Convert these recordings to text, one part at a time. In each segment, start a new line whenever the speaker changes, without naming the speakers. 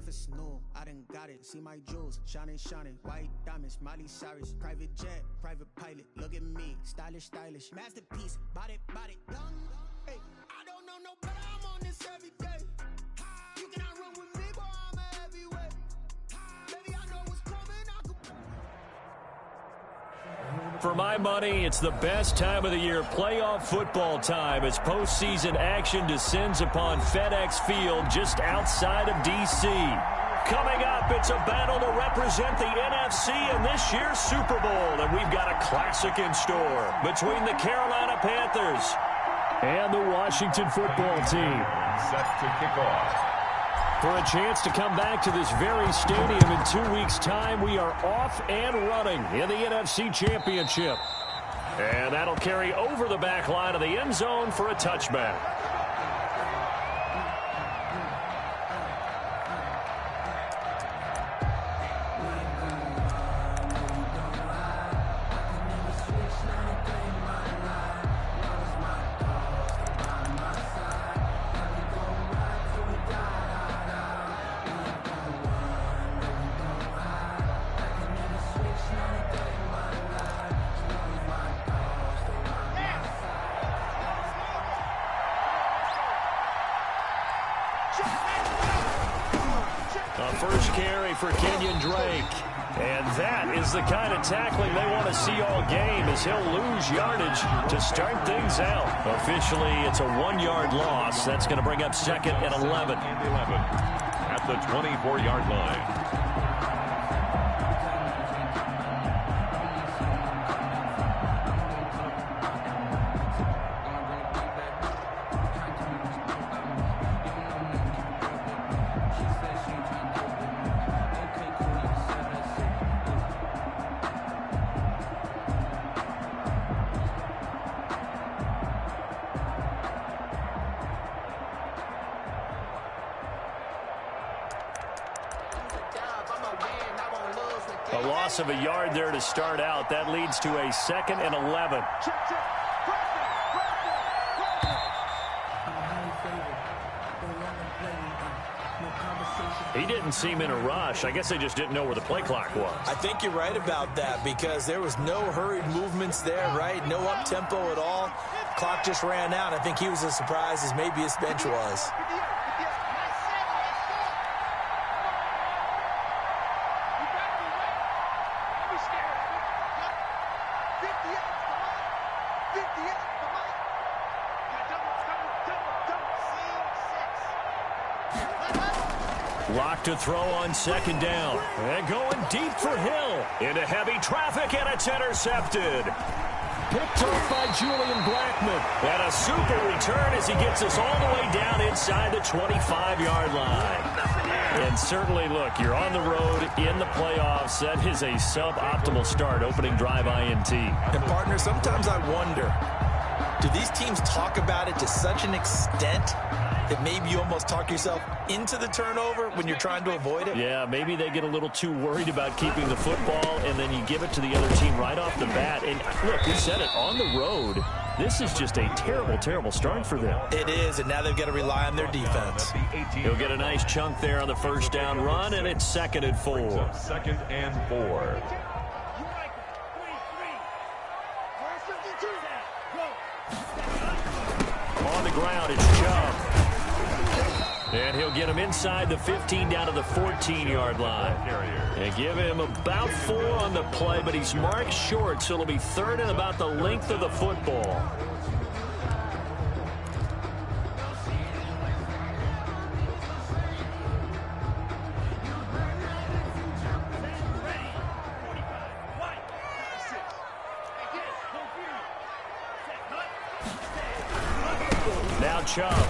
breakfast, no, I done got it. See my jewels, shining, shining, white diamonds, Miley Cyrus, private jet, private pilot. Look at me, stylish, stylish, masterpiece, body, young. Hey, I don't know no better, I'm on this every day. You cannot run with me, boy, I'm a heavyweight. Baby, I know what's coming, I could.
For my money, it's the best time of the year, playoff football time, as postseason action descends upon FedEx Field just outside of D.C. Coming up, it's a battle to represent the NFC in this year's Super Bowl, and we've got a classic in store between the Carolina Panthers and the Washington football team.
Set to kick off.
For a chance to come back to this very stadium in 2 weeks' time, we are off and running in the NFC Championship. And that'll carry over the back line of the end zone for a touchback. First carry for Kenyon Drake. And that is the kind of tackling they want to see all game, as he'll lose yardage to start things out. Officially, it's a 1-yard loss. That's going to bring up 2nd and 11.
At the 24-yard line.
A loss of a yard there to start out. That leads to a 2nd and 11. He didn't seem in a rush. I guess they just didn't know where the play clock was.
I think you're right about that, because there was no hurried movements there, right? No up-tempo at all. Clock just ran out. I think he was as surprised as maybe his bench was.
Lock to throw on 2nd down. And going deep for Hill. Into heavy traffic, and it's intercepted. Picked off by Julian Blackmon. And a super return as he gets us all the way down inside the 25-yard line. And certainly, look, you're on the road in the playoffs. That is a suboptimal start, opening drive INT.
And, partner, sometimes I wonder, do these teams talk about it to such an extent that maybe you almost talk yourself into the turnover when you're trying to avoid it?
Yeah, maybe they get a little too worried about keeping the football, and then you give it to the other team right off the bat. And look, we said it, on the road, this is just a terrible, terrible start for them.
It is, and now they've got to rely on their defense.
He'll get a nice chunk there on the first down run, and it's 2nd and 4.
2nd and 4.
On the ground, it's Chubb. And he'll get him inside the 15 down to the 14-yard line. And give him about 4 on the play, but he's marked short, so it'll be 3rd and about the length of the football. Now Chubb.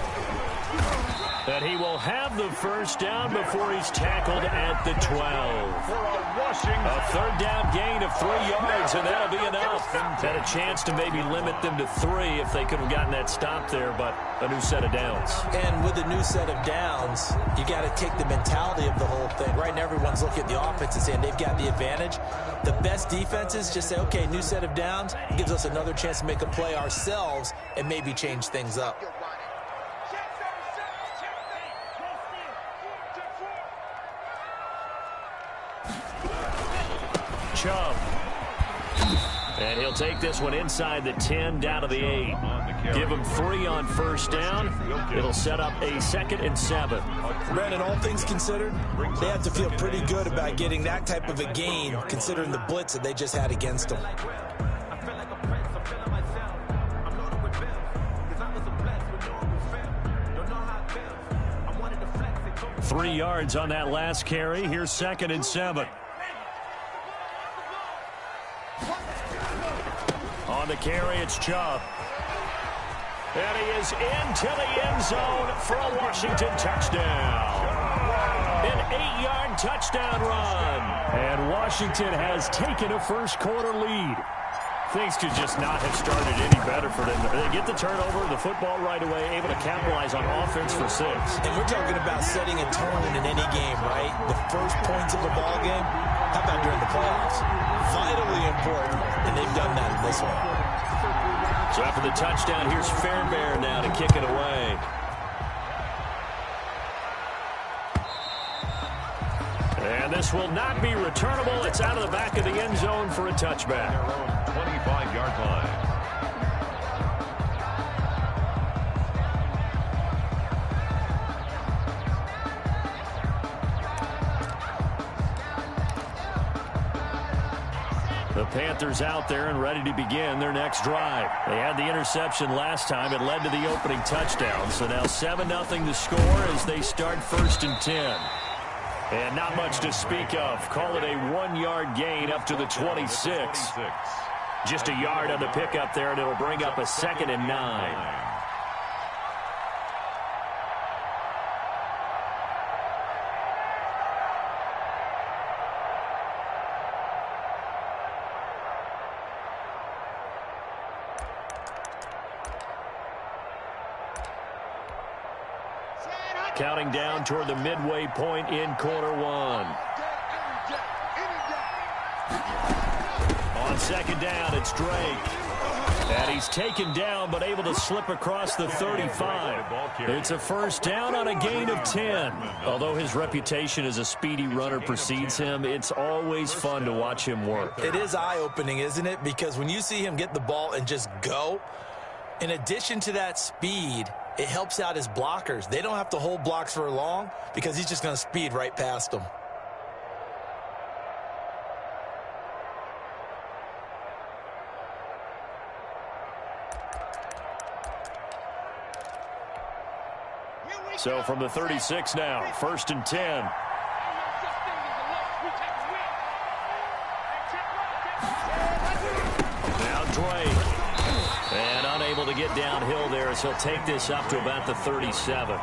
And he will have the first down before he's tackled at the 12. A 3rd down gain of 3 yards, and that'll be enough. Had a chance to maybe limit them to 3 if they could have gotten that stop there, but a new set of downs.
And with a new set of downs, you got to take the mentality of the whole thing. Right now, everyone's looking at the offense and saying they've got the advantage. The best defenses just say, okay, new set of downs. It gives us another chance to make a play ourselves and maybe change things up.
Chubb. And he'll take this one inside the 10, down to the 8. Give him 3 on first down. It'll set up a 2nd and 7.
Brandon, all things considered, they have to feel pretty good about getting that type of a gain, considering the blitz that they just had against them.
3 yards on that last carry. Here's 2nd and 7. On the carry, it's Chubb. And he is into the end zone for a Washington touchdown. An 8-yard touchdown run. And Washington has taken a first-quarter lead. Things could just not have started any better for them. They get the turnover, the football right away, able to capitalize on offense for 6.
And we're talking about setting a tone in any game, right? The first points of the ball game, how about during the playoffs? Vitally important, and they've done that in this one.
So after the touchdown, here's Fairbairn now to kick it away. And this will not be returnable. It's out of the back of the end zone for a touchback.
25-yard line.
The Panthers out there and ready to begin their next drive. They had the interception last time. It led to the opening touchdown. So now 7-0 to score as they start 1st and 10. And not much to speak of. Call it a 1-yard gain up to the 26. Just a yard on the pickup there, and it'll bring up a 2nd and 9. Counting down toward the midway point in quarter 1. On 2nd down, it's Drake. And he's taken down, but able to slip across the 35. It's a first down on a gain of 10. Although his reputation as a speedy runner precedes him, it's always fun to watch him work.
It is eye-opening, isn't it? Because when you see him get the ball and just go, in addition to that speed, it helps out his blockers. They don't have to hold blocks for long because he's just going to speed right past them.
So from the 36 now, 1st and 10. Now Drake. And unable to get downhill there as he'll take this up to about the 37.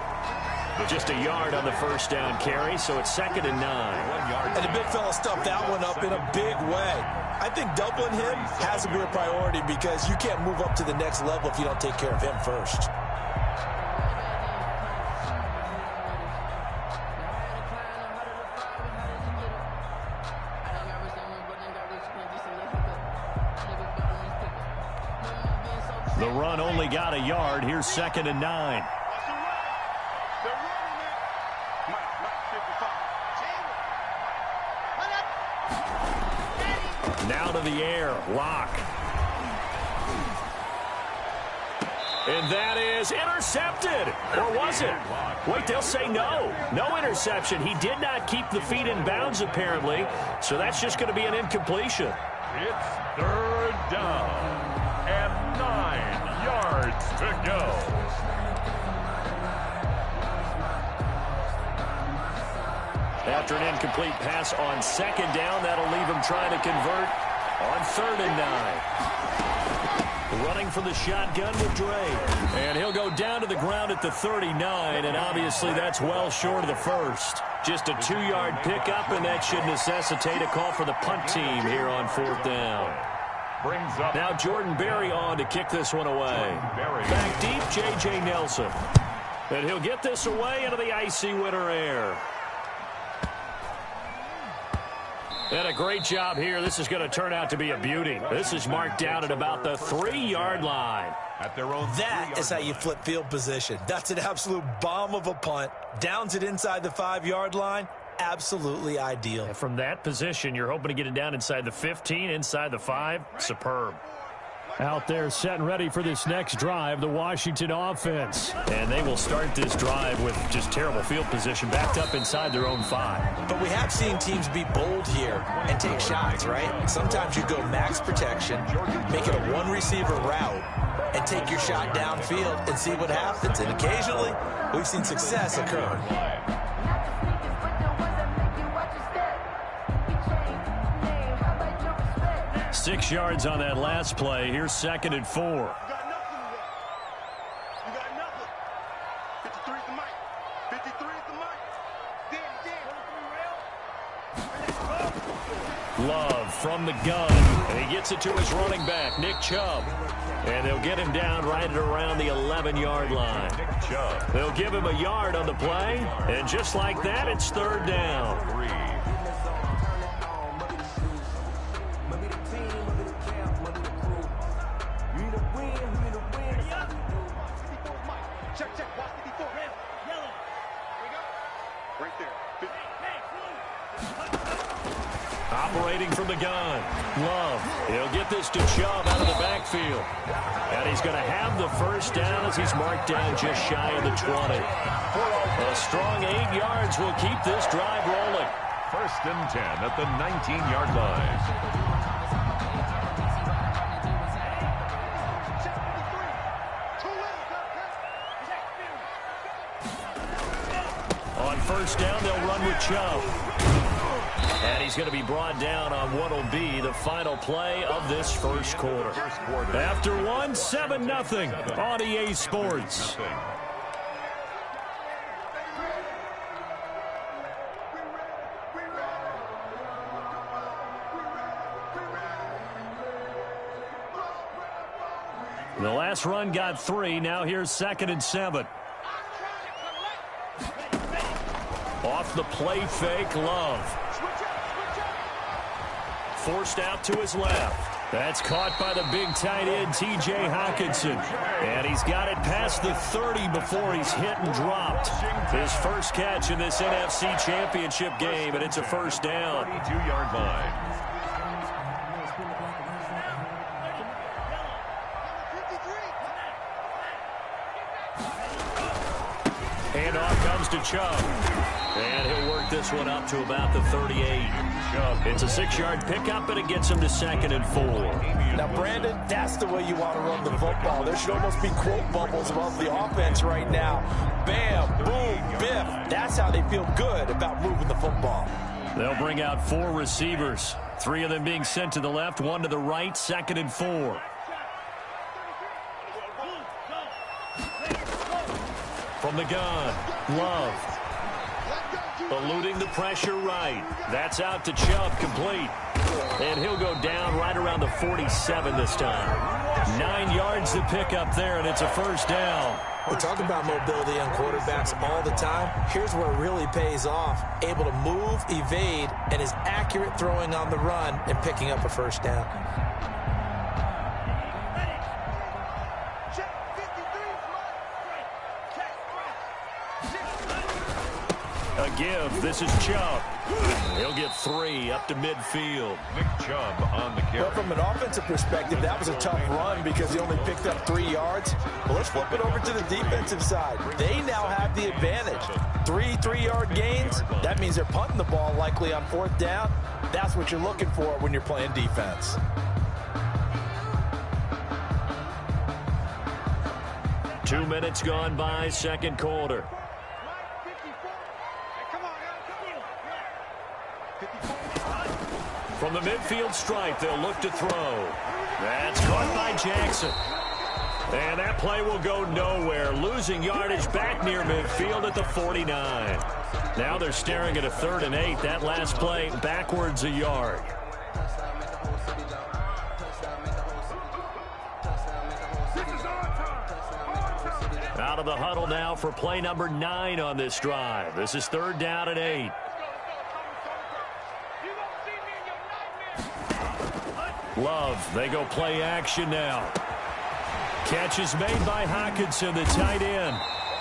Just a yard on the first down carry, so it's 2nd and 9.
And the big fella stuffed that one up in a big way. I think doubling him has to be a priority because you can't move up to the next level if you don't take care of him first.
The run only got a yard. Here's 2nd and 9. Now to the air. Lock. And that is intercepted. Or was it? Wait, they'll say no. No interception. He did not keep the feet in bounds, apparently. So that's just going to be an incompletion.
It's 3rd down. And 9 yards to go.
After an incomplete pass on 2nd down, that'll leave him trying to convert on 3rd and 9. Running for the shotgun with Drake. And he'll go down to the ground at the 39, and obviously that's well short of the first. Just a 2-yard pickup, and that should necessitate a call for the punt team here on 4th down. Now Jordan Berry on to kick this one away. Back deep, J.J. Nelson. And he'll get this away into the icy winter air. And a great job here. This is going to turn out to be a beauty. This is marked down at about the 3-yard line.
That is how you flip field position. That's an absolute bomb of a punt. Downs it inside the 5-yard line. absolutely ideal.
And from that position, you're hoping to get it down inside the 15, inside the 5. Superb. Out there set and ready for this next drive, the Washington offense. And they will start this drive with just terrible field position, backed up inside their own 5.
But we have seen teams be bold here and take shots, right? Sometimes you go max protection, make it a one-receiver route, and take your shot downfield and see what happens. And occasionally, we've seen success occur.
6 yards on that last play. Here's 2nd and 4.
You got nothing. 53 is the mic. 53 is the mic.
Love from the gun. And he gets it to his running back, Nick Chubb. And they'll get him down right at around the 11-yard line.
Nick Chubb.
They'll give him a yard on the play. And just like that, it's 3rd down.
3.
Operating from the gun. Love. He'll get this to Chubb out of the backfield. And he's going to have the first down as he's marked down just shy of the 20. A strong 8 yards will keep this drive rolling.
1st and 10 at the 19-yard line.
On 1st down, they'll run with Chubb. And he's going to be brought down on what will be the final play of this first quarter. After 1, 7-0 on EA Sports. The last run got 3. Now here's 2nd and 7. Off the play fake, Love. Forced out to his left. That's caught by the big tight end, T.J. Hockenson. And he's got it past the 30 before he's hit and dropped. His first catch in this NFC Championship game, and it's a 1st down.
22-yard line.
Handoff comes to Chubb. And he'll work this one up to about the 38. It's a 6-yard pickup, and it gets him to 2nd and 4.
Now, Brandon, that's the way you want to run the football. There should almost be quote bubbles above the offense right now. Bam, boom, biff. That's how they feel good about moving the football.
They'll bring out 4 receivers. 3 of them being sent to the left, 1 to the right, 2nd and 4. From the gun, Love. Eluding the pressure right. That's out to Chubb, complete. And he'll go down right around the 47 this time. 9 yards to pick up there, and it's a 1st down.
We talk about mobility on quarterbacks all the time. Here's where it really pays off. Able to move, evade, and is accurate throwing on the run and picking up a 1st down.
A give. This is Chubb. He'll get 3 up to midfield.
Nick Chubb on the carry.
Well, from an offensive perspective, that was a tough run because he only picked up 3 yards. Well, let's flip it over to the defensive side. They now have the advantage. 3 3-yard gains. That means they're punting the ball likely on 4th down. That's what you're looking for when you're playing defense.
Two minutes gone by, 2nd quarter. From the midfield stripe, they'll look to throw. That's caught by Jackson. And that play will go nowhere. Losing yardage back near midfield at the 49. Now they're staring at a 3rd and 8. That last play backwards a yard. Out of the huddle now for play number 9 on this drive. This is 3rd down and 8. Love, they go play action now. Catch is made by Hockenson, the tight end.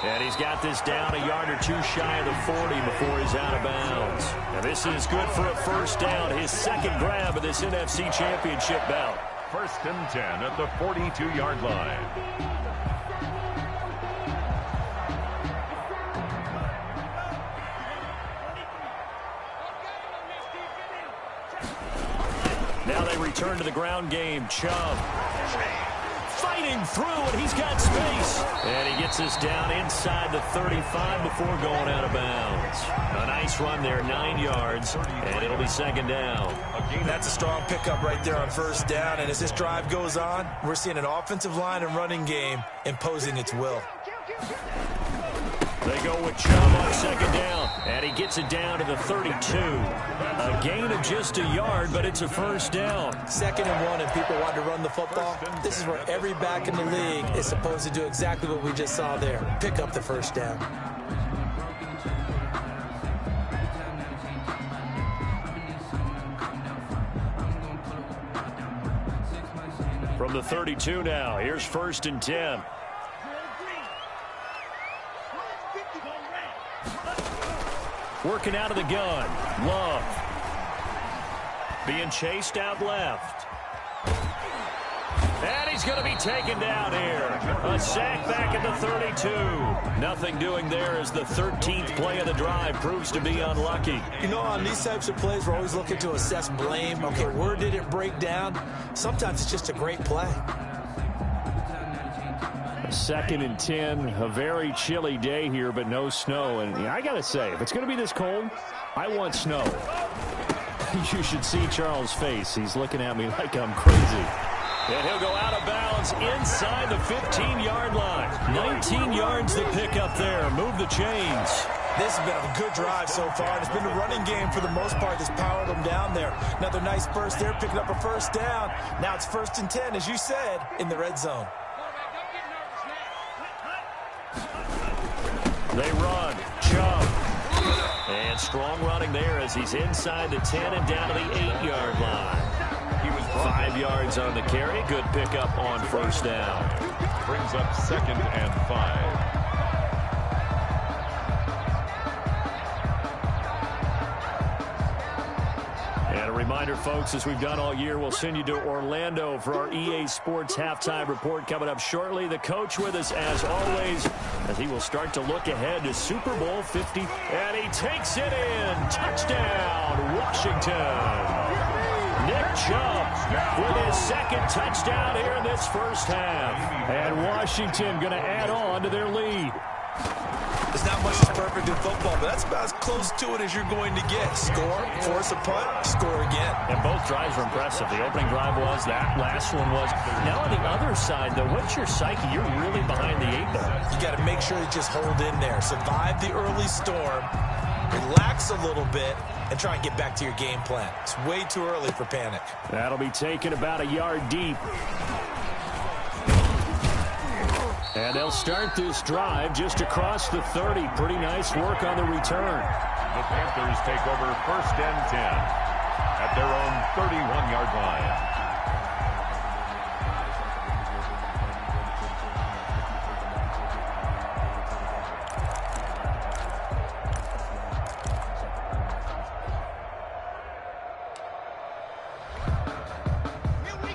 And he's got this down a yard or two shy of the 40 before he's out of bounds. And this is good for a first down, his second grab of this NFC Championship bout.
1st and 10 at the 42-yard line.
Now they return to the ground game. Chubb fighting through, and he's got space. And he gets us down inside the 35 before going out of bounds. A nice run there, 9 yards, and it'll be second down.
That's a strong pickup right there on first down, and as this drive goes on, we're seeing an offensive line and running game imposing its will.
They go with Chubb on second down, and he gets it down to the 32. A gain of just a yard, but it's a first down.
2nd and 1, and people want to run the football. This is where every back in the league is supposed to do exactly what we just saw there. Pick up the first down.
From the 32 now, here's 1st and 10. Working out of the gun. Love. Being chased out left. And he's going to be taken down here. A sack back at the 32. Nothing doing there as the 13th play of the drive proves to be unlucky.
You know, on these types of plays, we're always looking to assess blame. Okay, where did it break down? Sometimes it's just a great play.
2nd and 10, a very chilly day here, but no snow. And I got to say, if it's going to be this cold, I want snow. You should see Charles' face. He's looking at me like I'm crazy. And he'll go out of bounds inside the 15-yard line. 19 yards to pick up there. Move the chains.
This has been a good drive so far. It's been the running game for the most part that's powered them down there. Another nice burst there, picking up a first down. Now it's 1st and 10, as you said, in the red zone.
They run. Chubb. And strong running there as he's inside the 10 and down to the 8-yard line. He was 5 yards on the carry. Good pickup on first down.
Brings up 2nd and 5.
And a reminder, folks, as we've done all year, we'll send you to Orlando for our EA Sports halftime report coming up shortly. The coach with us, as always, as he will start to look ahead to Super Bowl 50. And he takes it in. Touchdown, Washington. Nick Chubb with his 2nd touchdown here in this first half. And Washington going to add on to their lead.
There's not much that's perfect in football, but that's about as close to it as you're going to get. Score, force a punt, score again.
And both drives were impressive. The opening drive was, that last one was. Now on the other side, though, what's your psyche? You're really behind the 8 ball.
You got to make sure you just hold in there. Survive the early storm, relax a little bit, and try and get back to your game plan. It's way too early for panic.
That'll be taken about a yard deep. And they'll start this drive just across the 30. Pretty nice work on the return.
The Panthers take over 1st and 10 at their own 31-yard line.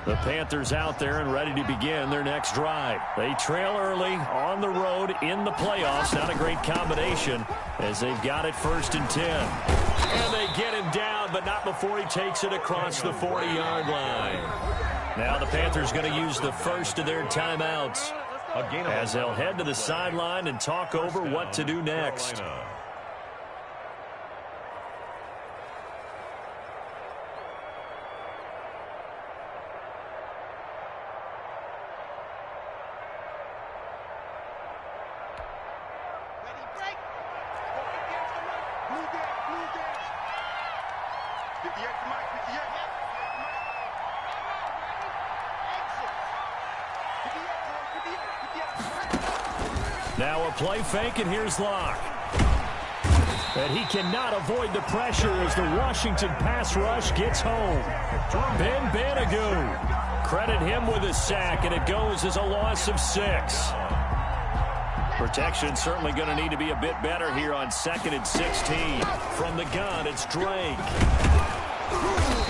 The Panthers out there and ready to begin their next drive. They trail early on the road in the playoffs. Not a great combination as they've got it 1st and 10. And they get him down, but not before he takes it across the 40-yard line. Now the Panthers going to use the first of their timeouts as they'll head to the sideline and talk over what to do next. Now a play fake, and here's Locke. And he cannot avoid the pressure as the Washington pass rush gets home. Ben Banogu. Credit him with a sack, and it goes as a loss of 6. Protection certainly going to need to be a bit better here on 2nd and 16. From the gun, it's Drake.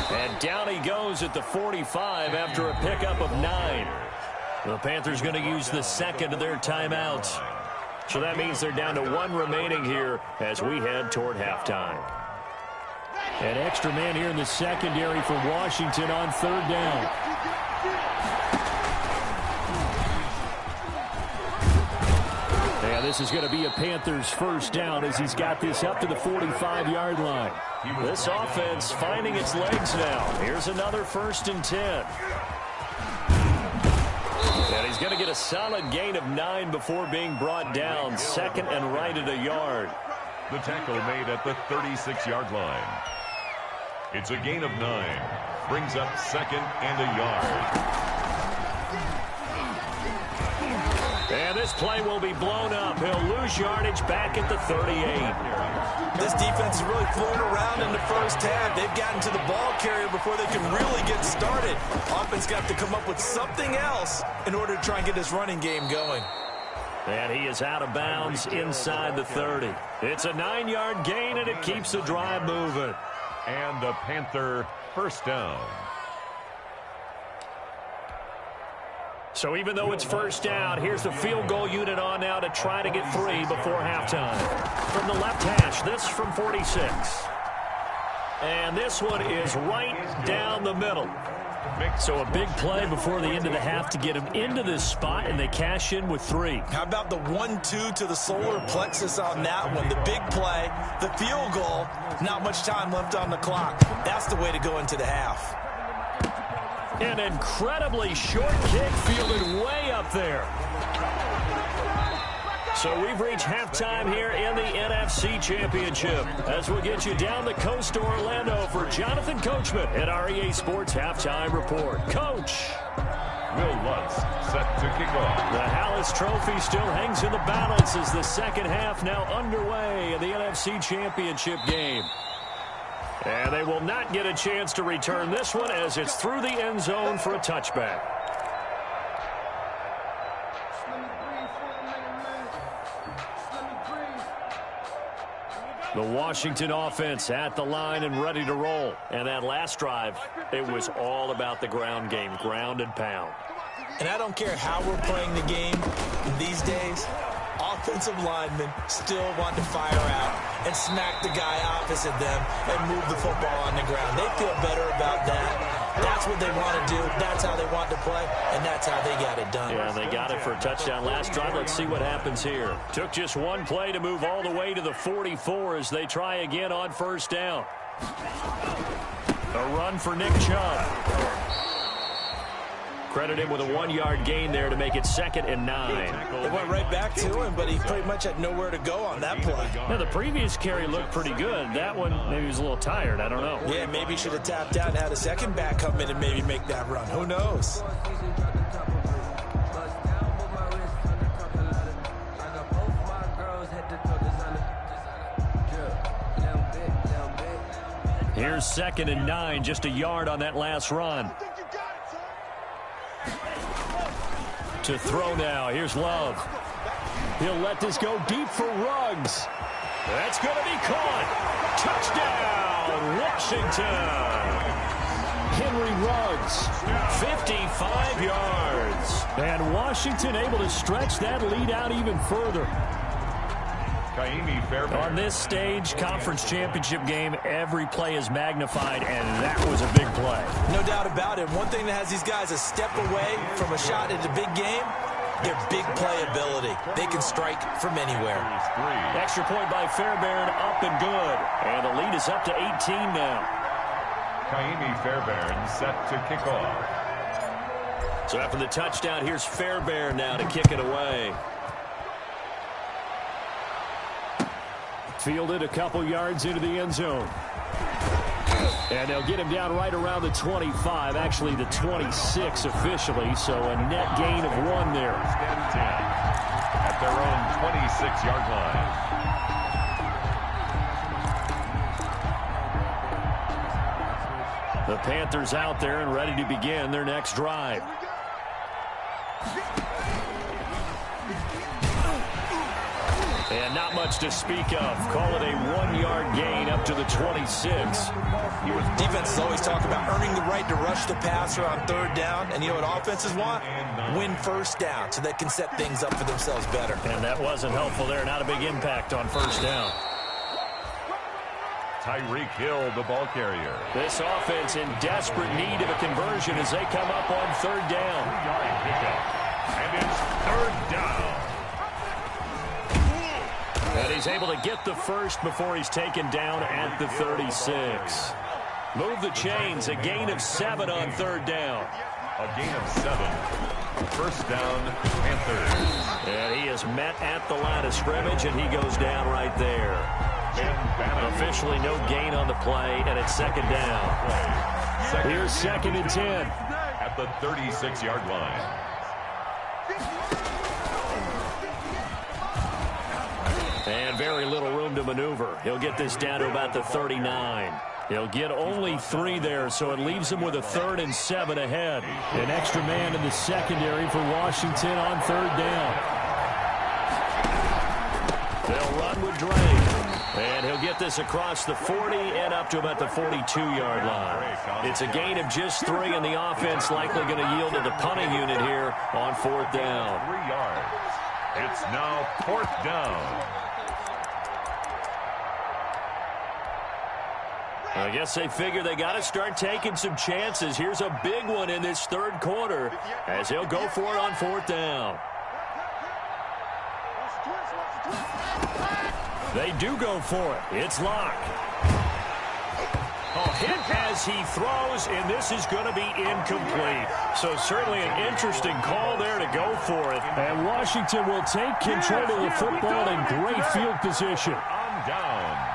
And down he goes at the 45 after a pickup of 9. The Panthers going to use the second of their timeouts. So that means they're down to 1 remaining here as we head toward halftime. An extra man here in the secondary for Washington on 3rd down. And this is going to be a Panthers first down as he's got this up to the 45-yard line. This offense finding its legs now. Here's another 1st and 10. And he's going to get a solid gain of 9 before being brought down. 2nd and right at a yard.
The tackle made at the 36-yard line. It's a gain of 9. Brings up 2nd and a yard.
And this play will be blown up. He'll lose yardage back at the 38.
This defense is really flown around in the first half. They've gotten to the ball carrier before they can really get started. Offense got to come up with something else in order to try and get this running game going.
And he is out of bounds inside the 30. It's a 9-yard gain, and it keeps the drive moving.
And a Panther first down.
So even though it's first down, here's the field goal unit on now to try to get 3 before halftime. From the left hash, this from 46. And this one is right down the middle. So a big play before the end of the half to get him into this spot, and they cash in with 3.
How about the 1-2 to the solar plexus on that one? The big play, the field goal, not much time left on the clock. That's the way to go into the half.
An incredibly short kick fielded way up there. So we've reached halftime here in the NFC Championship as we'll get you down the coast to Orlando for Jonathan Coachman at our EA Sports Halftime Report. Coach.
Will Lutz set to kick off.
The Hallis Trophy still hangs in the balance as the second half now underway in the NFC Championship game. And they will not get a chance to return this one as it's through the end zone for a touchback. The Washington offense at the line and ready to roll. And that last drive, it was all about the ground game, ground and pound.
And I don't care how we're playing the game these days, offensive linemen still want to fire out and smack the guy opposite them and move the football on the ground. They feel better about that. That's what they want to do. That's how they want to play, and that's how they got it done.
Yeah, they got it for a touchdown last drive. Let's see what happens here. Took just one play to move all the way to the 44 as they try again on first down. A run for Nick Chubb. Credit him with a 1-yard gain there to make it 2nd and 9.
They went right back to him, but he pretty much had nowhere to go on that play.
Yeah, the previous carry looked pretty good. That one, maybe he was a little tired. I don't know.
Yeah, maybe he should have tapped out and had a second back come in and maybe make that run. Who knows?
Here's 2nd and 9, just a yard on that last run. To throw now. Here's Love. He'll let this go deep for Ruggs. That's going to be caught. Touchdown, Washington. Henry Ruggs, 55 yards. And Washington able to stretch that lead out even further. On this stage, conference championship game, every play is magnified, and that was a big play.
No doubt about it. One thing that has these guys a step away from a shot at a big game, their big play ability. They can strike from anywhere.
Extra point by Fairbairn, up and good. And the lead is up to 18 now.
Kaimi Fairbairn set to kick off.
So after the touchdown, here's Fairbairn now to kick it away. Fielded a couple yards into the end zone. And they'll get him down right around the 25, actually the 26 officially, so a net gain of 1 there.
At their own 26-yard line.
The Panthers out there and ready to begin their next drive. And not much to speak of. Call it a 1-yard gain up to the 26.
Defenses always talk about earning the right to rush the passer on third down. And you know what offenses want? Win first down so they can set things up for themselves better.
And that wasn't helpful there. Not a big impact on first down.
Tyreek Hill, the ball carrier.
This offense in desperate need of a conversion as they come up on third down.
2-yard pickup. And it's third down.
And he's able to get the first before he's taken down at the 36. Move the chains. A gain of 7 on third down.
A gain of 7. First down, Panthers.
And he is met at the line of scrimmage, and he goes down right there. Officially no gain on the play, and it's second down. Here's second and 10.
At the 36-yard line.
And very little room to maneuver. He'll get this down to about the 39. He'll get only 3 there, so it leaves him with a 3rd and 7 ahead. An extra man in the secondary for Washington on third down. They'll run with Drake. And he'll get this across the 40 and up to about the 42-yard line. It's a gain of just 3, and the offense likely going to yield to the punting unit here on fourth down.
3 yards. It's now fourth down.
I guess they figure they got to start taking some chances. Here's a big one in this third quarter as he'll go for it on fourth down. They do go for it. It's Locke. Hit as he throws, and this is going to be incomplete. So certainly an interesting call there to go for it. And Washington will take control of the football in great field position.
On downs.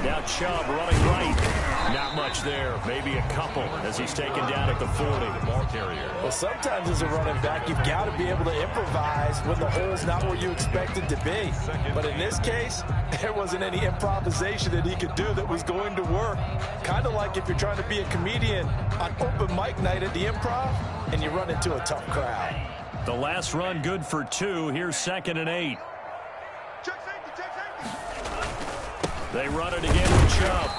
Now Chubb running right. Not much there. Maybe a couple as he's taken down at the 40.
Ball carrier.
Well, sometimes as a running back, you've got to be able to improvise when the hole's not where you expect it to be. But in this case, there wasn't any improvisation that he could do that was going to work. Kind of like if you're trying to be a comedian on open mic night at the Improv and you run into a tough crowd.
The last run good for 2. Here's second and 8. They run it again with Chubb.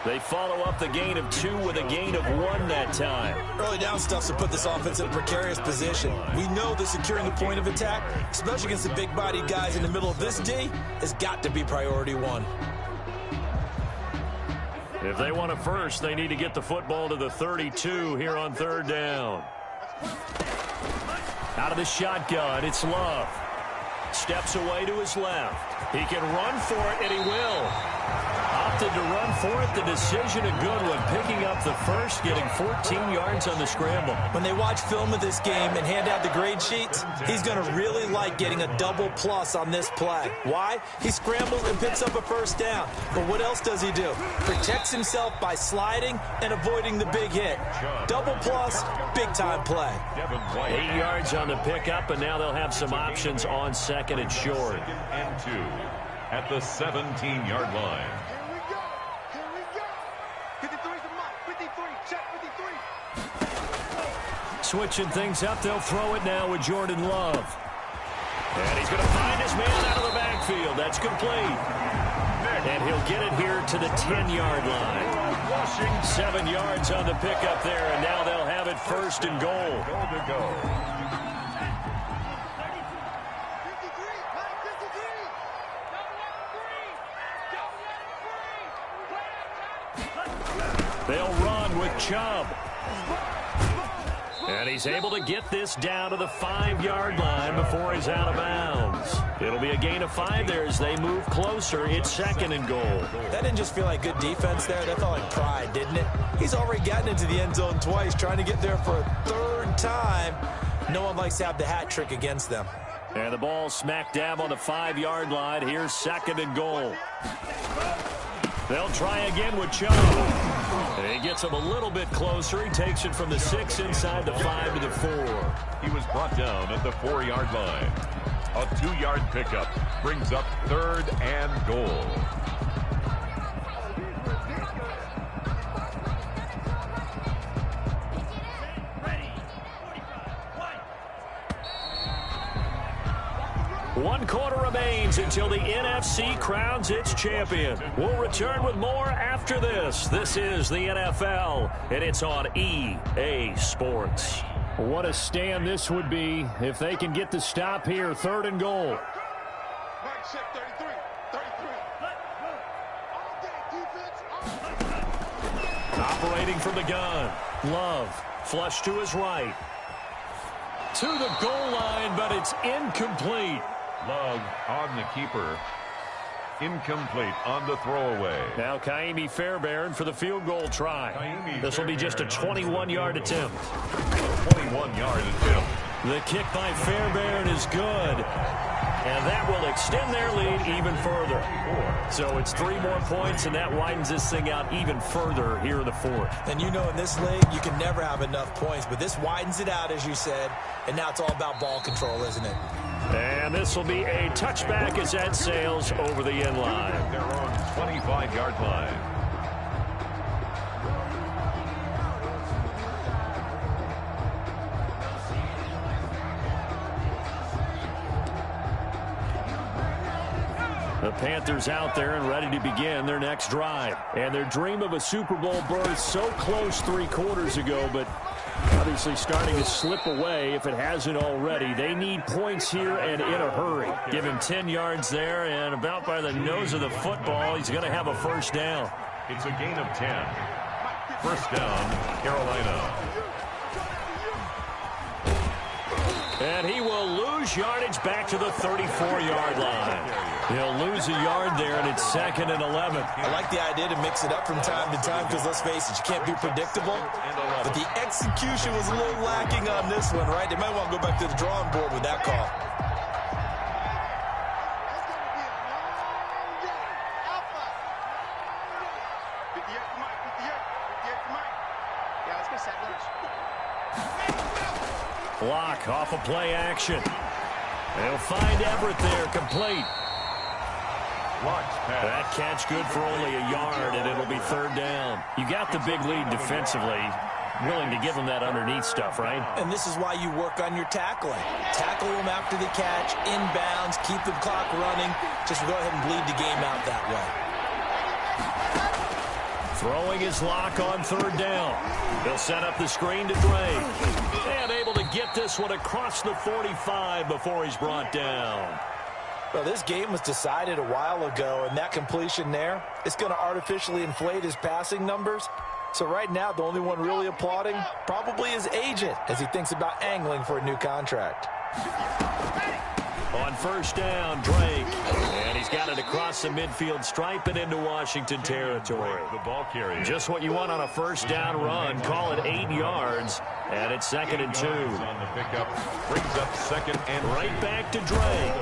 They follow up the gain of 2 with a gain of 1 that time.
Early down stuff's to put this offense in a precarious position. We know that securing the point of attack, especially against the big-bodied guys in the middle of this D, has got to be priority 1.
If they want a first, they need to get the football to the 32 here on third down. Out of the shotgun, it's Love. Steps away to his left. He can run for it, and he will. Opted to run for it. The decision a good one. Picking up the first, getting 14 yards on the scramble.
When they watch film of this game and hand out the grade sheets, he's going to really like getting a double plus on this play. Why? He scrambles and picks up a first down. But what else does he do? Protects himself by sliding and avoiding the big hit. Double plus, big-time play.
8 yards on the pickup, and now they'll have some options on second and short.
And 2 at the 17-yard line.
Switching things up, they'll throw it now with Jordan Love. And he's going to find his man out of the backfield. That's complete. And he'll get it here to the 10-yard line. 7 yards on the pickup there, and now they'll have it first and goal.
Goal to go.
They'll run with Chubb. And he's able to get this down to the 5-yard line before he's out of bounds. It'll be a gain of 5 there as they move closer. It's second and goal.
That didn't just feel like good defense there. That felt like pride, didn't it? He's already gotten into the end zone twice, trying to get there for a 3rd time. No one likes to have the hat trick against them.
And the ball smack dab on the 5-yard line. Here's second and goal. They'll try again with Chubb. And he gets him a little bit closer. He takes it from the 6 inside the 5 to the 4.
He was brought down at the 4-yard line. A 2-yard pickup brings up 3rd and goal.
1 quarter remains until the NFC crowns its champion. We'll return with more after this. This is the NFL, and it's on EA Sports. What a stand this would be if they can get the stop here. 3rd and goal. Operating from the gun. Love. Flush to his right. To the goal line, but it's incomplete.
Love on the keeper. Incomplete on the throwaway.
Now Kaimi Fairbairn for the field goal try. This will be just a 21-yard attempt.
21-yard attempt.
The kick by Fairbairn is good. And that will extend their lead even further. So it's 3 more points, and that widens this thing out even further here in the 4th.
And you know in this league, you can never have enough points. But this widens it out, as you said. And now it's all about ball control, isn't it?
And this will be a touchback as that sails over the end line.
Their own 25-yard line.
The Panthers out there and ready to begin their next drive. And their dream of a Super Bowl berth so close 3 quarters ago, but obviously starting to slip away if it hasn't already. They need points here and in a hurry. Give him 10 yards there, and about by the nose of the football, he's going to have a first down.
It's a gain of 10. First down, Carolina.
And he will lose yardage back to the 34-yard line. He'll lose a yard there, and it's 2nd and 11.
I like the idea to mix it up from time to time because, let's face it, you can't be predictable. But the execution was a little lacking on this one, right? They might want to go back to the drawing board with that call.
Block off of play action. They'll find Everett there, complete. That catch good for only a yard, and it'll be 3rd down. You got the big lead defensively. Willing to give them that underneath stuff, right?
And this is why you work on your tackling. Tackle them after the catch, inbounds, keep the clock running. Just go ahead and bleed the game out that way.
Throwing his lock on 3rd down. They'll set up the screen to Drake. And able to get this one across the 45 before he's brought down.
Well, this game was decided a while ago, and that completion there, it's going to artificially inflate his passing numbers. So right now, the only one really applauding probably his agent as he thinks about angling for a new contract.
On 1st down, Drake. And he's got it across the midfield stripe and into Washington territory.
The ball carrier.
Just what you want on a 1st down run. Call it 8 yards. And it's 2nd and 2.
On the pickup. Brings up 2nd and
right back to Drake.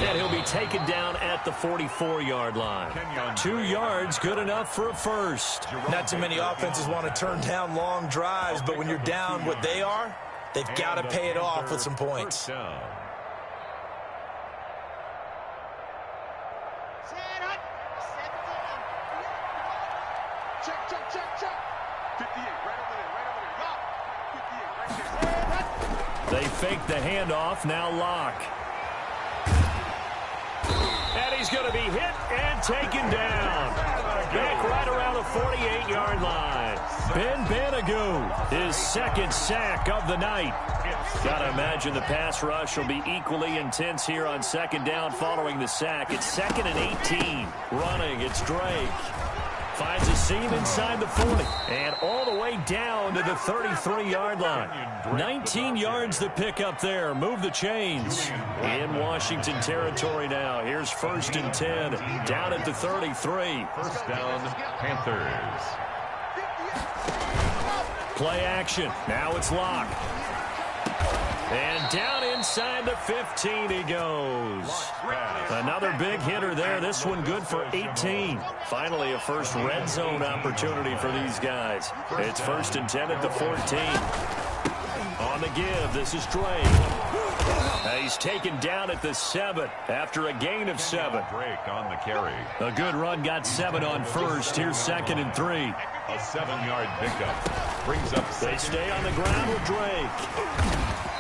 And he'll be taken down at the 44-yard line. 2 yards, good enough for a first.
Not too many offenses want to turn down long drives, but when you're down what they are, they've got to pay it off with some points.
They fake the handoff, now Locke. And he's going to be hit and taken down. Back right around the 48-yard line. Ben Banogu, his 2nd sack of the night. Got to imagine the pass rush will be equally intense here on 2nd down following the sack. It's 2nd and 18. Running, it's Drake. Finds a seam inside the 40. And all the way down to the 33-yard line. 19 yards to pick up there. Move the chains. In Washington territory now. Here's 1st and 10. Down at the 33.
1st down, Panthers.
Play action. Now it's Locke. And down inside the 15 he goes. Another big hitter there. This one good for 18. Finally a first red zone opportunity for these guys. It's 1st and 10 at the 14. On the give, this is Drake. He's taken down at the 7 after a gain of 7.
Drake on the carry.
A good run got 7 on first. Here's 2nd and 3.
A 7-yard pickup. Brings up 6.
They stay on the ground with Drake.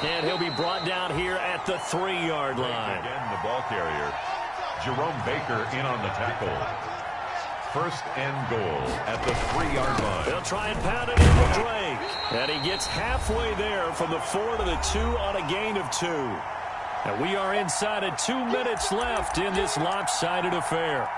And he'll be brought down here at the 3-yard line.
Again, the ball carrier. Jerome Baker in on the tackle. 1st and goal at the 3-yard line.
They'll try and pound it in with Drake. And he gets halfway there from the 4 to the 2 on a gain of 2. And we are inside of 2 minutes left in this lopsided affair.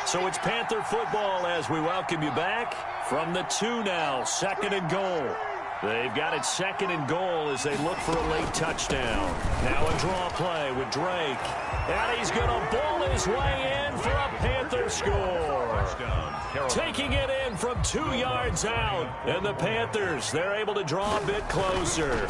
So it's Panther football as we welcome you back from the 2 now. 2nd and goal. They've got it 2nd and goal as they look for a late touchdown. Now a draw play with Drake. And he's going to bowl his way in for a Panther score. Taking it in from 2 yards out. And the Panthers, they're able to draw a bit closer.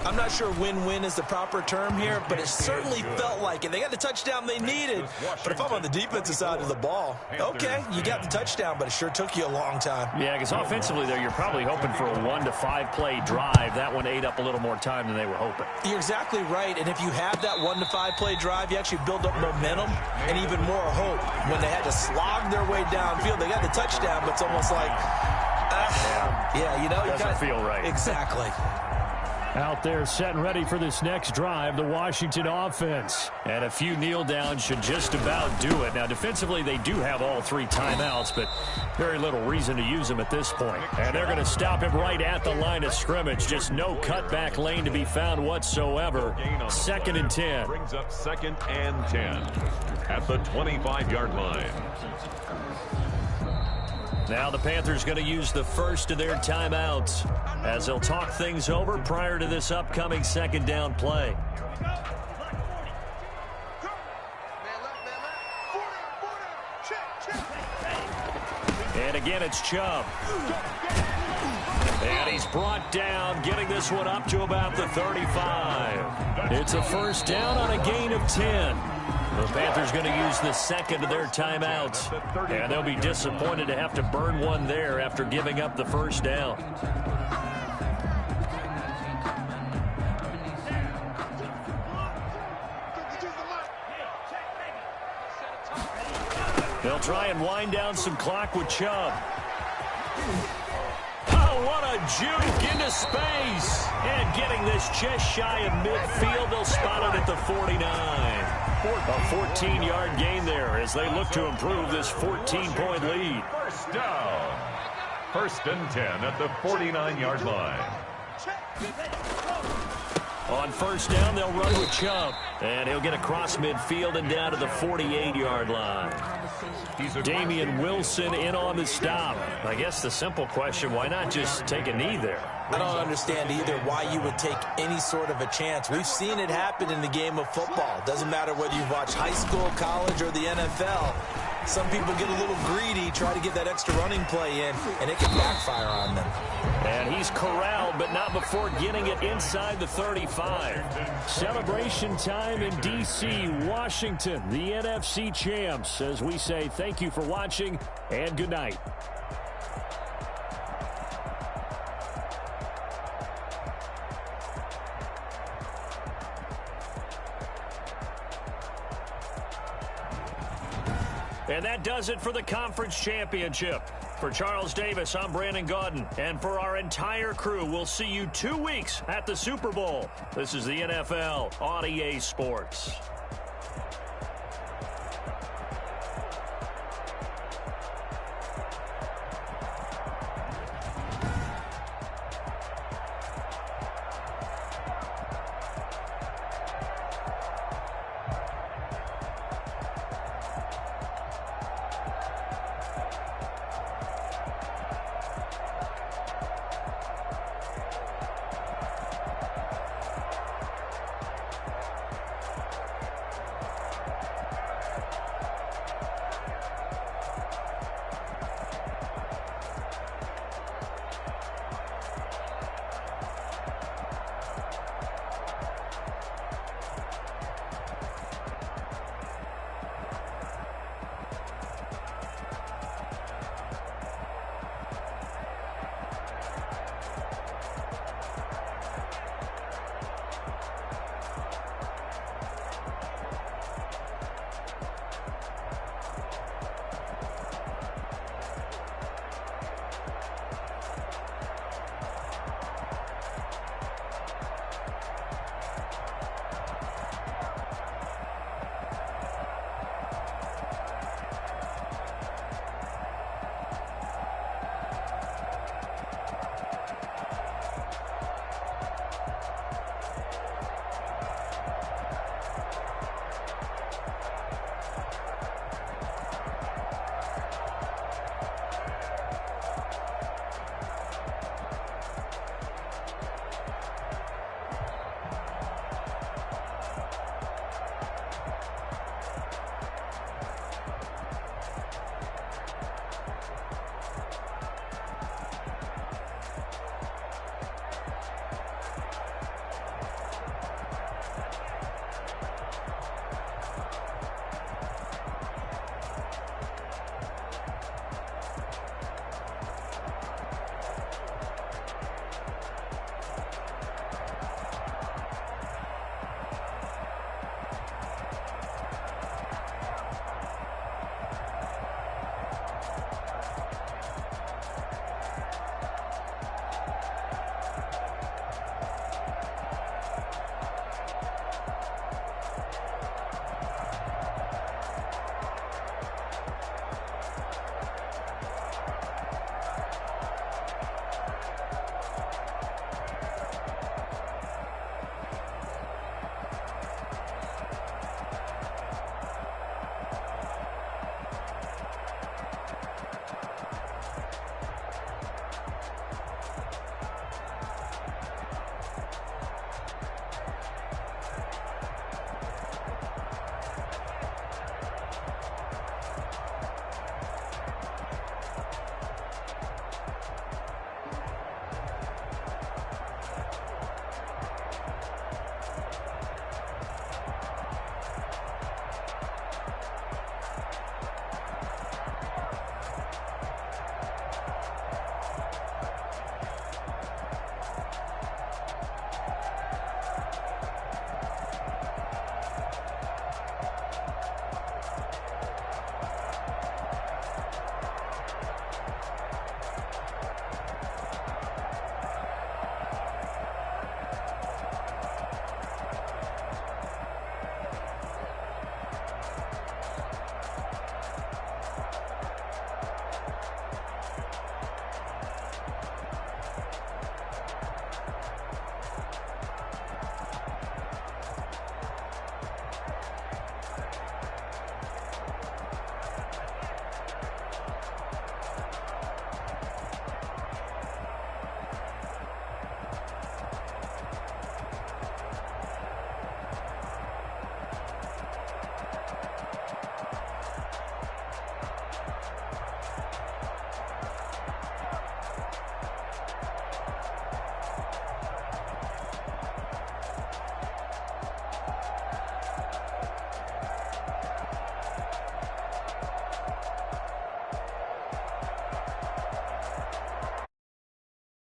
I'm not sure win-win is the proper term here, but it certainly felt like it. They got the touchdown they needed. But if I'm on the defensive side of the ball, okay, you got the touchdown, but it sure took you a long time.
Yeah, because offensively there, you're probably hoping for a 1 to 5 play drive. That one ate up a little more time than they were hoping.
You're exactly right, and if you have that 1 to 5 play drive, you actually build up momentum and even more hope. When they had to slog their way downfield, they got the touchdown, but it's almost like, yeah, you know,
doesn't feel right.
Exactly.
Out there set and ready for this next drive, the Washington offense. And a few kneel downs should just about do it. Now, defensively, they do have all 3 timeouts, but very little reason to use them at this point. And they're going to stop him right at the line of scrimmage. Just no cutback lane to be found whatsoever. 2nd and 10.
Brings up 2nd and 10 at the 25-yard line.
Now the Panthers going to use the first of their timeouts as they'll talk things over prior to this upcoming 2nd down play. And again, it's Chubb. And he's brought down, getting this one up to about the 35. It's a 1st down on a gain of 10. The Panthers going to use the 2nd of their timeouts. And they'll be disappointed to have to burn one there after giving up the 1st down. They'll try and wind down some clock with Chubb. Oh, what a juke into space. And getting this just shy of midfield, they'll spot it at the 49. A 14-yard gain there as they look to improve this 14-point lead.
1st down. 1st and 10 at the 49-yard line.
On 1st down, they'll run with Chubb. And he'll get across midfield and down to the 48-yard line. Damian Wilson in on the stop. I guess the simple question, why not just take a knee there?
I don't understand either why you would take any sort of a chance. We've seen it happen in the game of football. Doesn't matter whether you've watched high school, college, or the NFL. Some people get a little greedy, try to get that extra running play in, and it can backfire on them.
And he's corralled, but not before getting it inside the 35. Celebration time in D.C., Washington, the NFC champs, as we say thank you for watching and good night. And that does it for the conference championship. For Charles Davis, I'm Brandon Gaudin. And for our entire crew, we'll see you 2 weeks at the Super Bowl. This is the NFL on EA Sports.